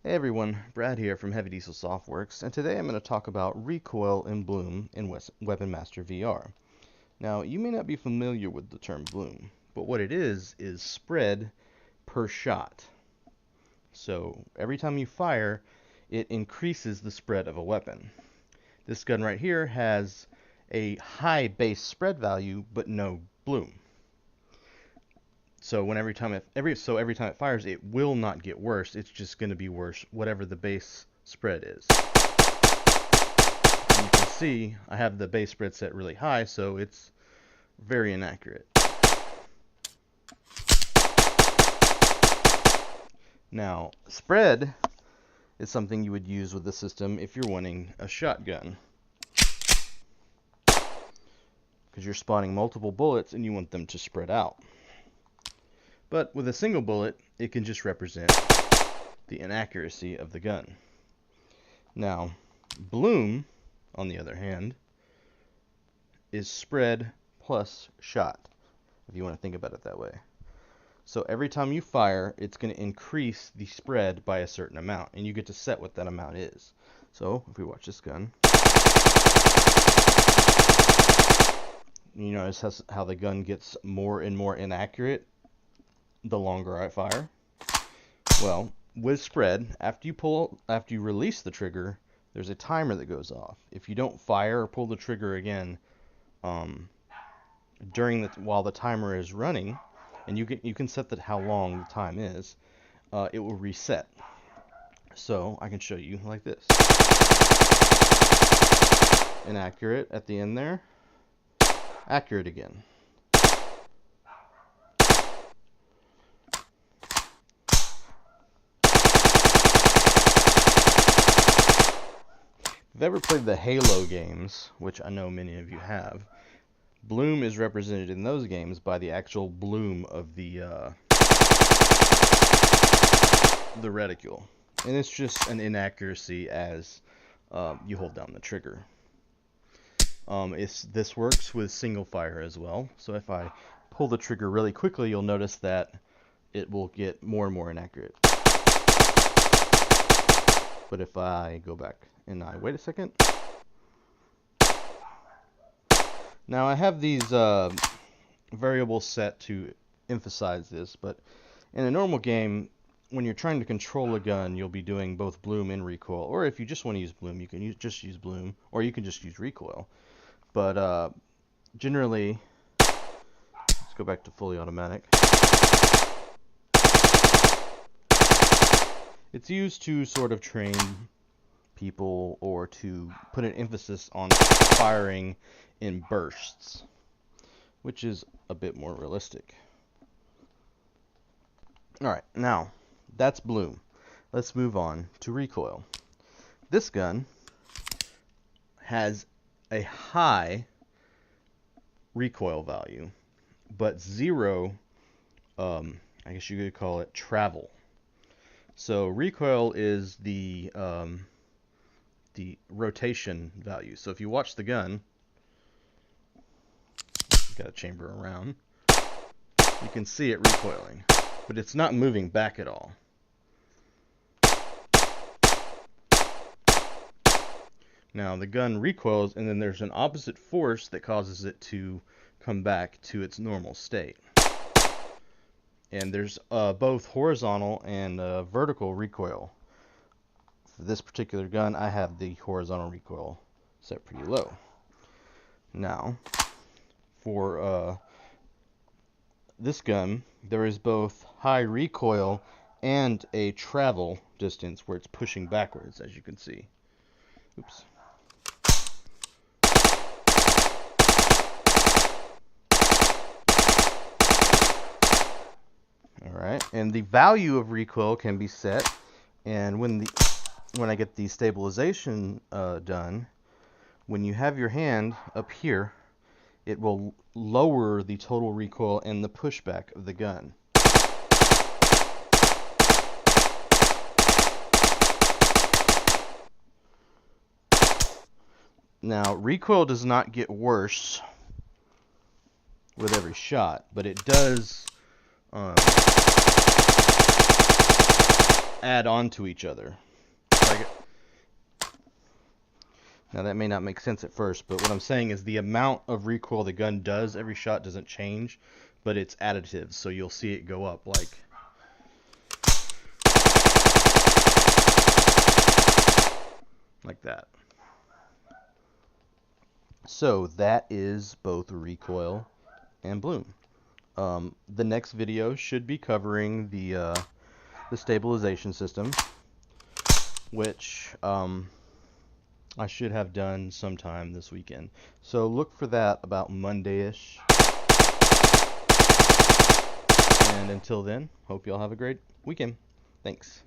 Hey everyone, Brad here from Heavy Diesel Softworks, and today I'm going to talk about recoil and bloom in Weapon Master VR. Now, you may not be familiar with the term bloom, but what it is spread per shot. So, every time you fire, it increases the spread of a weapon. This gun right here has a high base spread value, but no bloom. So every time it fires, it will not get worse. It's just going to be worse, whatever the base spread is. And you can see I have the base spread set really high, so it's very inaccurate. Now, spread is something you would use with the system if you're wanting a shotgun, because you're spawning multiple bullets and you want them to spread out. But with a single bullet, it can just represent the inaccuracy of the gun. Now, bloom, on the other hand, is spread plus shot, if you want to think about it that way. So every time you fire, it's going to increase the spread by a certain amount, and you get to set what that amount is. So, if we watch this gun, you notice how the gun gets more and more inaccurate the longer I fire. Well, with spread, after you release the trigger, there's a timer that goes off. If you don't fire or pull the trigger again while the timer is running, and you can set that how long the time is, it will reset. So I can show you like this. Inaccurate at the end there. Accurate again. If you've ever played the Halo games, which I know many of you have, bloom is represented in those games by the actual bloom of the reticule. And it's just an inaccuracy as you hold down the trigger. This works with single fire as well. So if I pull the trigger really quickly, you'll notice that it will get more and more inaccurate. But if I go back and I wait a second. Now I have these variables set to emphasize this, but in a normal game, when you're trying to control a gun, you'll be doing both bloom and recoil. Or if you just want to use bloom, you can just use bloom, or you can just use recoil. But generally, let's go back to fully automatic. It's used to sort of train people or to put an emphasis on firing in bursts, which is a bit more realistic. Alright, now that's bloom. Let's move on to recoil. This gun has a high recoil value, but zero, I guess you could call it travel. So recoil is the rotation value. So if you watch the gun, got a chamber around, you can see it recoiling, but it's not moving back at all. Now the gun recoils, and then there's an opposite force that causes it to come back to its normal state. And there's both horizontal and vertical recoil. For this particular gun, I have the horizontal recoil set pretty low. Now, for this gun, there is both high recoil and a travel distance where it's pushing backwards, as you can see. Oops. Alright, and the value of recoil can be set, and when I get the stabilization done, when you have your hand up here, it will lower the total recoil and the pushback of the gun. Now, recoil does not get worse with every shot, but it does add on to each other. Now that may not make sense at first, but what I'm saying is the amount of recoil the gun does every shot doesn't change, but it's additive, so you'll see it go up like that. So that is both recoil and bloom. The next video should be covering the stabilization system, which I should have done sometime this weekend. So look for that about Monday-ish. And until then, hope y'all have a great weekend. Thanks.